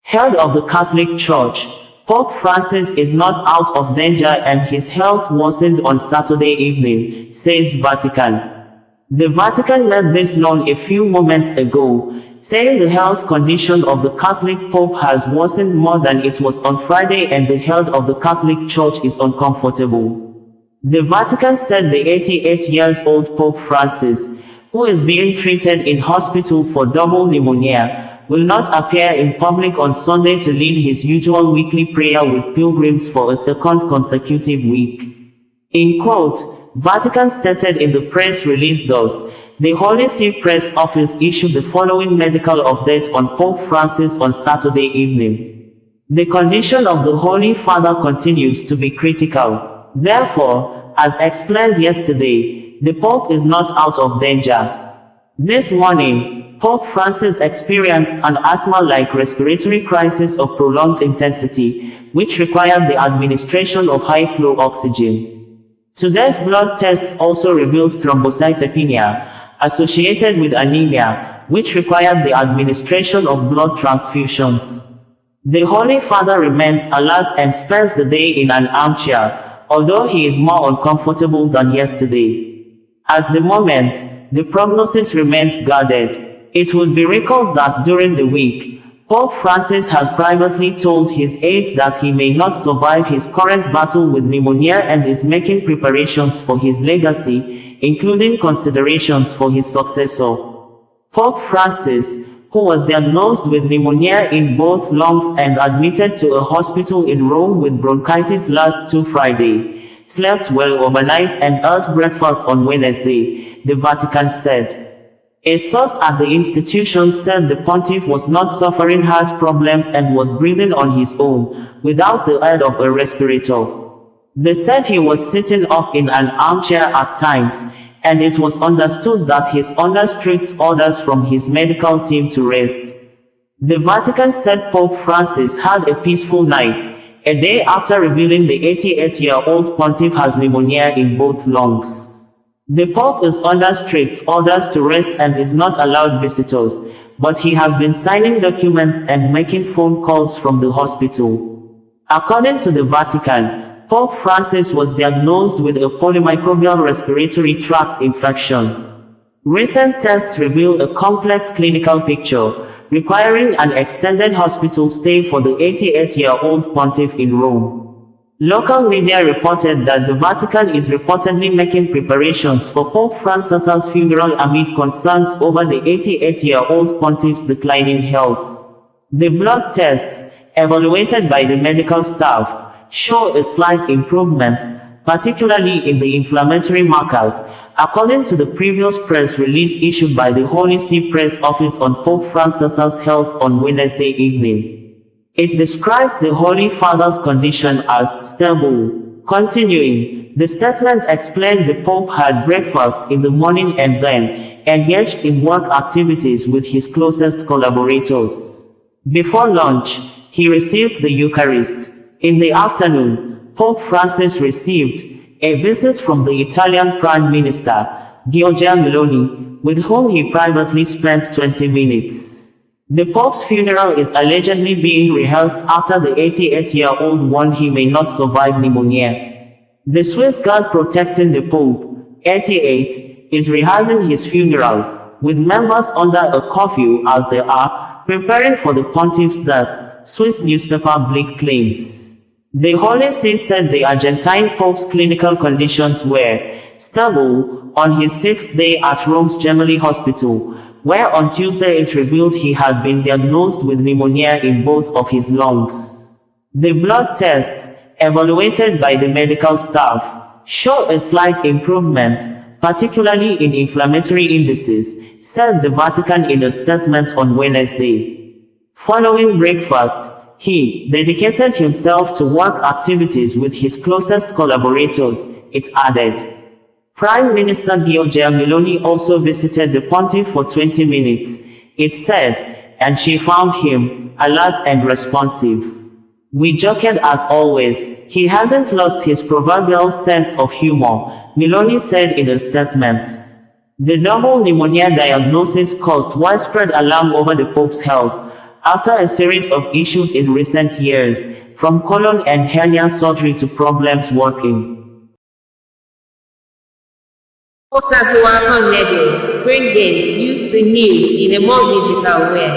Head of the Catholic Church, Pope Francis is not out of danger and his health worsened on Saturday evening, says Vatican. The Vatican made this known a few moments ago, saying the health condition of the Catholic Pope has worsened more than it was on Friday and the health of the Catholic Church is uncomfortable. The Vatican said the 88-year-old Pope Francis, who is being treated in hospital for double pneumonia, will not appear in public on Sunday to lead his usual weekly prayer with pilgrims for a second consecutive week. In quote, Vatican stated in the press release thus, the Holy See Press Office issued the following medical update on Pope Francis on Saturday evening. The condition of the Holy Father continues to be critical. Therefore, as explained yesterday, the Pope is not out of danger. This morning, Pope Francis experienced an asthma-like respiratory crisis of prolonged intensity, which required the administration of high-flow oxygen. Today's blood tests also revealed thrombocytopenia, associated with anemia, which required the administration of blood transfusions. The Holy Father remains alert and spent the day in an armchair, although he is more uncomfortable than yesterday. At the moment, the prognosis remains guarded. It would be recalled that during the week, Pope Francis had privately told his aides that he may not survive his current battle with pneumonia and is making preparations for his legacy, including considerations for his successor. Pope Francis, who was diagnosed with pneumonia in both lungs and admitted to a hospital in Rome with bronchitis last Friday, slept well overnight and ate breakfast on Wednesday, the Vatican said. A source at the institution said the pontiff was not suffering heart problems and was breathing on his own, without the aid of a respirator. They said he was sitting up in an armchair at times, and it was understood that he is under strict orders from his medical team to rest. The Vatican said Pope Francis had a peaceful night, a day after revealing the 88-year-old pontiff has pneumonia in both lungs. The Pope is under strict orders to rest and is not allowed visitors, but he has been signing documents and making phone calls from the hospital. According to the Vatican, Pope Francis was diagnosed with a polymicrobial respiratory tract infection. Recent tests reveal a complex clinical picture, requiring an extended hospital stay for the 88-year-old pontiff in Rome. Local media reported that the Vatican is reportedly making preparations for Pope Francis's funeral amid concerns over the 88-year-old pontiff's declining health. The blood tests, evaluated by the medical staff, show a slight improvement, particularly in the inflammatory markers, according to the previous press release issued by the Holy See Press Office on Pope Francis's health on Wednesday evening. It described the Holy Father's condition as stable. Continuing, the statement explained the Pope had breakfast in the morning and then engaged in work activities with his closest collaborators. Before lunch, he received the Eucharist. In the afternoon, Pope Francis received a visit from the Italian Prime Minister, Giorgia Meloni, with whom he privately spent 20 minutes. The Pope's funeral is allegedly being rehearsed after the 88-year-old warned he may not survive pneumonia. The Swiss guard protecting the Pope, 88, is rehearsing his funeral, with members under a curfew as they are preparing for the pontiff's death, Swiss newspaper Blick claims. The Holy See said the Argentine Pope's clinical conditions were stable on his 6th day at Rome's Gemelli Hospital, where on Tuesday it revealed he had been diagnosed with pneumonia in both of his lungs. The blood tests, evaluated by the medical staff, show a slight improvement, particularly in inflammatory indices, said the Vatican in a statement on Wednesday. Following breakfast, he dedicated himself to work activities with his closest collaborators, it added. Prime Minister Giorgia Meloni also visited the pontiff for 20 minutes, it said, and she found him alert and responsive. We joked as always, he hasn't lost his proverbial sense of humor, Meloni said in a statement. The double pneumonia diagnosis caused widespread alarm over the Pope's health, after a series of issues in recent years, from colon and hernia surgery to problems working. Bringing you the news in a more digital way.